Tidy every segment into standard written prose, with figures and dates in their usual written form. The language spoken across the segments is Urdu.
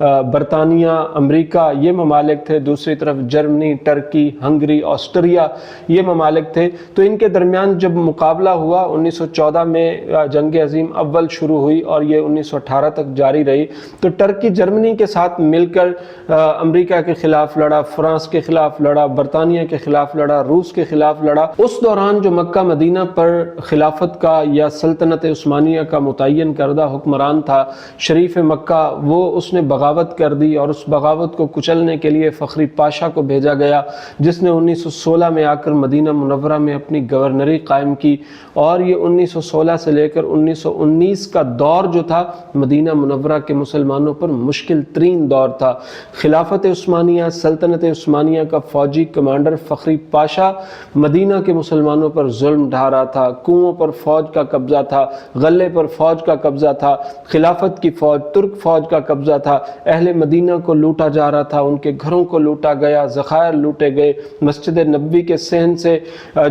برطانیہ، امریکہ یہ ممالک تھے، دوسری طرف جرمنی، ٹرکی، ہنگری، آسٹریا یہ ممالک تھے۔ تو ان کے درمیان جب مقابلہ ہوا 1914 میں جنگ عظیم اول شروع ہوئی اور یہ 1918 تک جاری رہی، تو ٹرکی جرمنی کے ساتھ مل کر امریکہ کے خلاف لڑا، فرانس کے خلاف لڑا، برطانیہ کے خلاف لڑا، روس کے خلاف لڑا۔ اس دوران جو مکہ مدینہ پر خلافت کا یا سلطنت عثمانیہ کا متعین کردہ حکمران تھا شریف مکہ، وہ اس نے بغاوت کر دی، اور اس بغاوت کو کچلنے کے لیے فخری پاشا کو بھیجا گیا، جس نے 1916 میں آ کر مدینہ منورہ میں اپنی گورنری قائم کی، اور یہ 1916 سے لے کر 1919 کا دور جو تھا مدینہ منورہ کے مسلمانوں پر مشکل ترین دور تھا۔ خلافت عثمانیہ، سلطنت عثمانیہ کا فوجی کمانڈر فخری پاشا مدینہ کے مسلمانوں پر ظلم ڈھا رہا تھا، کنوؤں پر فوج کا قبضہ تھا، غلے پر فوج کا قبضہ تھا، خلافت کی فوج، ترک فوج کا قبضہ تھا، اہل مدینہ کو لوٹا جا رہا تھا، ان کے گھروں کو لوٹا گیا، ذخائر لوٹے گئے، مسجد نبوی کے صحن سے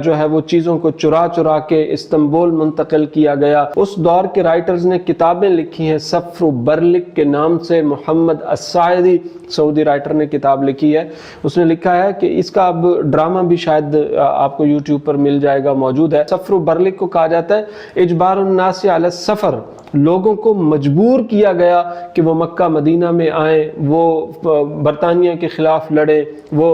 جو ہے وہ چیزوں کو چرا چرا کے استنبول منتقل کیا گیا۔ اس دور کے رائٹرز نے کتابیں لکھی ہیں، صفر و برلک کے نام سے محمد الساعدی سعودی رائٹر نے کتاب لکھی ہے، اس نے لکھا ہے کہ اس کا اب ڈرامہ بھی شاید آپ کو یوٹیوب پر مل جائے گا، موجود ہے۔ صفر و برلک کو کہا جاتا ہے اجبار الناس علی السفر، لوگوں کو مجبور کیا گیا کہ وہ مکہ مدینہ میں آئیں، وہ برطانیہ کے خلاف لڑیں، وہ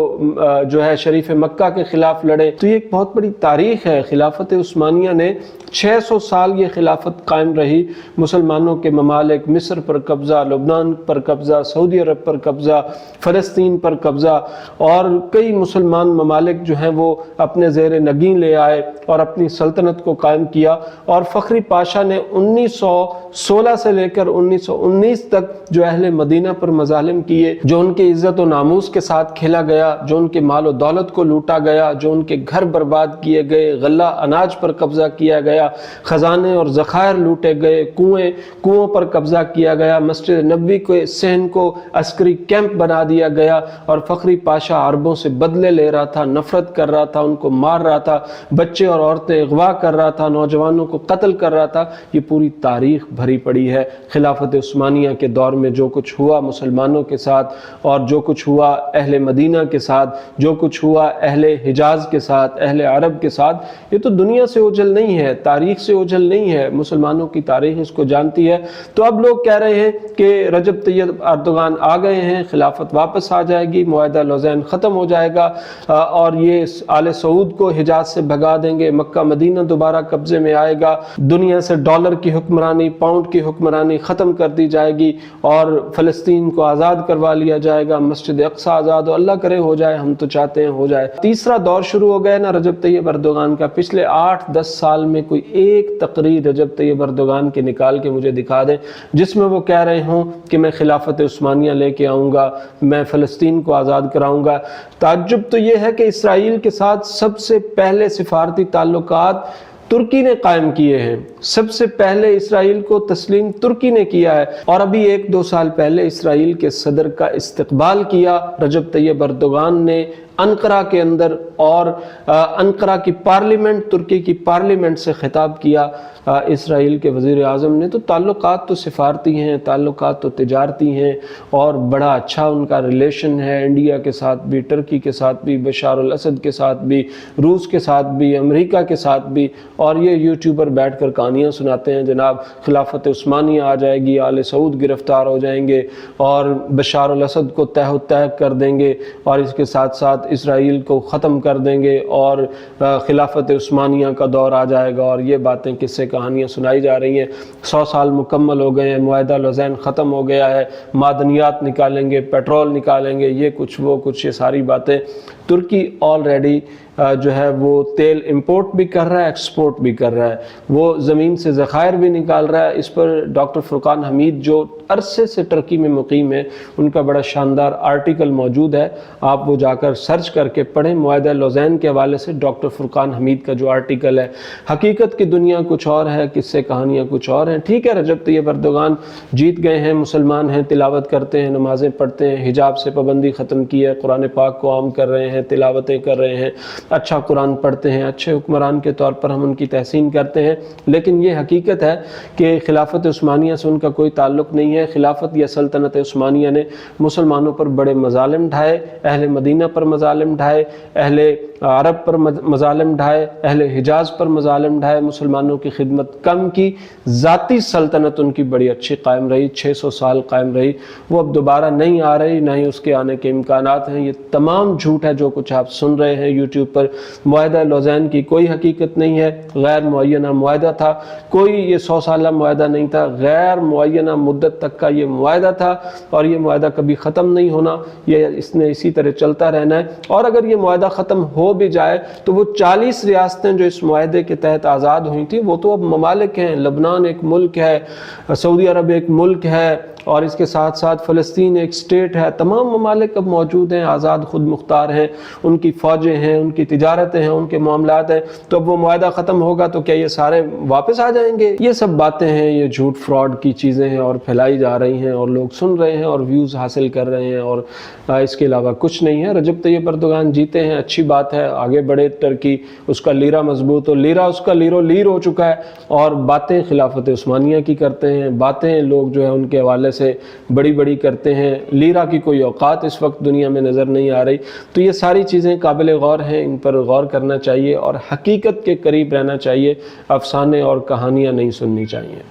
جو ہے شریف مکہ کے خلاف لڑیں۔ تو یہ ایک بہت بڑی تاریخ ہے۔ خلافت عثمانیہ نے 600 سال یہ خلافت قائم رہی، مسلمانوں کے ممالک، مصر پر قبضہ، لبنان پر قبضہ، سعودی عرب پر قبضہ، فلسطین پر قبضہ، اور کئی مسلمان ممالک جو ہیں وہ اپنے زیر نگین لے آئے اور اپنی سلطنت کو قائم کیا۔ اور فخری پاشا نے 1916 سے لے کر 1919 تک جو اہل مدینہ پر مظالم کیے، جو ان کے عزت و ناموس کے ساتھ کھیلا گیا، جو ان کے مال و دولت کو لوٹا گیا، جو ان کے گھر برباد کیے گئے، غلہ اناج پر قبضہ کیا گیا، خزانے اور ذخائر لوٹے گئے، کنوؤں پر قبضہ کیا گیا، مسجد نبوی کے صحن کو عسکری کیمپ بنا دیا گیا، اور فخری پاشا عربوں سے بدلے لے رہا تھا، نفرت کر رہا تھا، ان کو مار رہا تھا، بچے اور عورتیں اغوا کر رہا تھا، نوجوانوں کو قتل کر رہا تھا۔ یہ پوری تاریخ بھری پڑی ہے۔ خلافت عثمانیہ کے دور میں جو کچھ ہوا مسلمانوں کے ساتھ، اور جو کچھ ہوا اہل مدینہ کے ساتھ، جو کچھ ہوا اہل حجاز کے ساتھ، اہل عرب کے ساتھ، یہ تو دنیا سے اوجھل نہیں ہے، تاریخ سے اوجھل نہیں ہے، مسلمانوں کی تاریخ اس کو جانتی ہے۔ تو اب لوگ کہہ رہے ہیں کہ رجب طیب اردوغان آ گئے ہیں، خلافت واپس آ جائے گی، معاہدہ لوزین ختم ہو جائے گا، اور یہ آل سعود کو حجاز سے بھگا دیں گے، مکہ مدینہ دوبارہ قبضے میں آئے گا، دنیا سے ڈالر کی حکمرانی، پاؤنڈ کی حکمرانی ختم کر دی جائے گی، اور فلسطین کو آزاد کروا لیا جائے گا، مسجد اقصی آزاد ہو، اللہ کرے ہو جائے، ہم تو چاہتے ہیں ہو جائے۔ تیسرا دور شروع ہو گیا نا رجب طیب اردوغان کا۔ پچھلے 8-10 سال میں کوئی ایک تقریر رجب طیب اردوغان کے نکال کے مجھے دکھا دیں جس میں وہ کہہ رہے ہوں کہ میں خلافت عثمانیہ لے کے آؤں گا، میں فلسطین کو آزاد کراؤں گا۔ تعجب تو یہ ہے کہ اسرائیل کے ساتھ سب سے پہلے سفارتی تعلقات ترکی نے قائم کیے ہیں، سب سے پہلے اسرائیل کو تسلیم ترکی نے کیا ہے، اور ابھی 1-2 سال پہلے اسرائیل کے صدر کا استقبال کیا رجب طیب اردوغان نے انقرہ کے اندر، اور انقرہ کی پارلیمنٹ، ترکی کی پارلیمنٹ سے خطاب کیا اسرائیل کے وزیر اعظم نے۔ تو تعلقات تو سفارتی ہیں، تعلقات تو تجارتی ہیں، اور بڑا اچھا ان کا ریلیشن ہے انڈیا کے ساتھ بھی، ٹرکی کے ساتھ بھی، بشار الاسد کے ساتھ بھی، روس کے ساتھ بھی، امریکہ کے ساتھ بھی، اور یہ یوٹیوبر بیٹھ کر کہانیاں سناتے ہیں جناب خلافت عثمانیہ آ جائے گی، آل سعود گرفتار ہو جائیں گے، اور بشار الاسد کو تہ و تہ کر دیں گے، اور اس کے ساتھ ساتھ اسرائیل کو ختم کر دیں گے، اور خلافت عثمانیہ کا دور آ جائے گا، اور یہ باتیں کس سے کہانیاں سنائی جا رہی ہیں۔ 100 سال مکمل ہو گئے ہیں، معاہدہ لوزین ختم ہو گیا ہے، معدنیات نکالیں گے، پیٹرول نکالیں گے، یہ کچھ وہ کچھ، یہ ساری باتیں۔ ترکی آلریڈی جو ہے وہ تیل امپورٹ بھی کر رہا ہے، ایکسپورٹ بھی کر رہا ہے، وہ زمین سے ذخائر بھی نکال رہا ہے۔ اس پر ڈاکٹر فرقان حمید جو عرصے سے ترکی میں مقیم ہے، ان کا بڑا شاندار آرٹیکل موجود ہے، آپ وہ جا کر سرچ کر کے پڑھیں، معاہدہ لوزین کے حوالے سے ڈاکٹر فرقان حمید کا جو آرٹیکل ہے۔ حقیقت کی دنیا کچھ اور ہے، کس سے کہانیاں کچھ اور ہیں۔ ٹھیک ہے، رجب طیب اردوغان جیت گئے ہیں، مسلمان ہیں، تلاوت کرتے ہیں، نمازیں پڑھتے ہیں، حجاب سے پابندی ختم کی ہے، قرآن پاک کو عام کر رہے ہیں، تلاوتیں کر رہے ہیں، اچھا قرآن پڑھتے ہیں، اچھے حکمران کے طور پر ہم ان کی تحسین کرتے ہیں، لیکن یہ حقیقت ہے کہ خلافت عثمانیہ سے ان کا کوئی تعلق نہیں ہے۔ ہے خلافت یا سلطنت عثمانیہ نے مسلمانوں پر بڑے مظالم ڈھائے، اہل مدینہ پر مظالم ڈھائے، اہل عرب پر مظالم ڈھائے، اہل حجاز پر مظالم ڈھائے، مسلمانوں کی خدمت کم کی، ذاتی سلطنت ان کی بڑی اچھی قائم رہی، 600 سال قائم رہی، وہ اب دوبارہ نہیں آ رہی، نہ ہی اس کے آنے کے امکانات ہیں۔ یہ تمام جھوٹ ہے جو کچھ آپ سن رہے ہیں یوٹیوب پر۔ معاہدہ لوزین کی کوئی حقیقت نہیں ہے، غیر معینہ معاہدہ تھا، کوئی یہ 100 سالہ معاہدہ نہیں تھا، غیر معینہ مدت تک کا یہ معاہدہ تھا، اور یہ معاہدہ کبھی ختم نہیں ہونا، یہ اس نے اسی طرح چلتا رہنا ہے۔ اور اگر یہ معاہدہ ختم ہو بھی جائے تو وہ 40 ریاستیں جو اس معاہدے کے تحت آزاد ہوئی تھیں وہ تو اب ممالک ہیں، لبنان ایک ملک ہے، سعودی عرب ایک ملک ہے، اور اس کے ساتھ ساتھ فلسطین ایک سٹیٹ ہے، تمام ممالک اب موجود ہیں، آزاد خود مختار ہیں، ان کی فوجیں ہیں، ان کی تجارتیں ہیں، ان کے معاملات ہیں۔ تو اب وہ معاہدہ ختم ہوگا تو کیا یہ سارے واپس آ جائیں گے؟ یہ سب باتیں ہیں، یہ جھوٹ فراڈ کی چیزیں ہیں اور پھیلائی جا رہی ہیں اور لوگ سن رہے ہیں اور ویوز حاصل کر رہے ہیں، اور اس کے علاوہ کچھ نہیں ہے۔ رجب طیب اردوغان جیتے ہیں، اچھی بات ہے، آگے بڑھے ترکی، اس کا لیرہ مضبوط ہو، لیرہ اس کا لیر ہو چکا ہے، اور باتیں خلافت عثمانیہ کی کرتے ہیں، باتیں لوگ جو ہے ان کے حوالے سے بڑی بڑی کرتے ہیں، لیرہ کی کوئی اوقات اس وقت دنیا میں نظر نہیں آ رہی۔ تو یہ ساری چیزیں قابل غور ہیں، ان پر غور کرنا چاہیے اور حقیقت کے قریب رہنا چاہیے، افسانے اور کہانیاں نہیں سننی چاہیے۔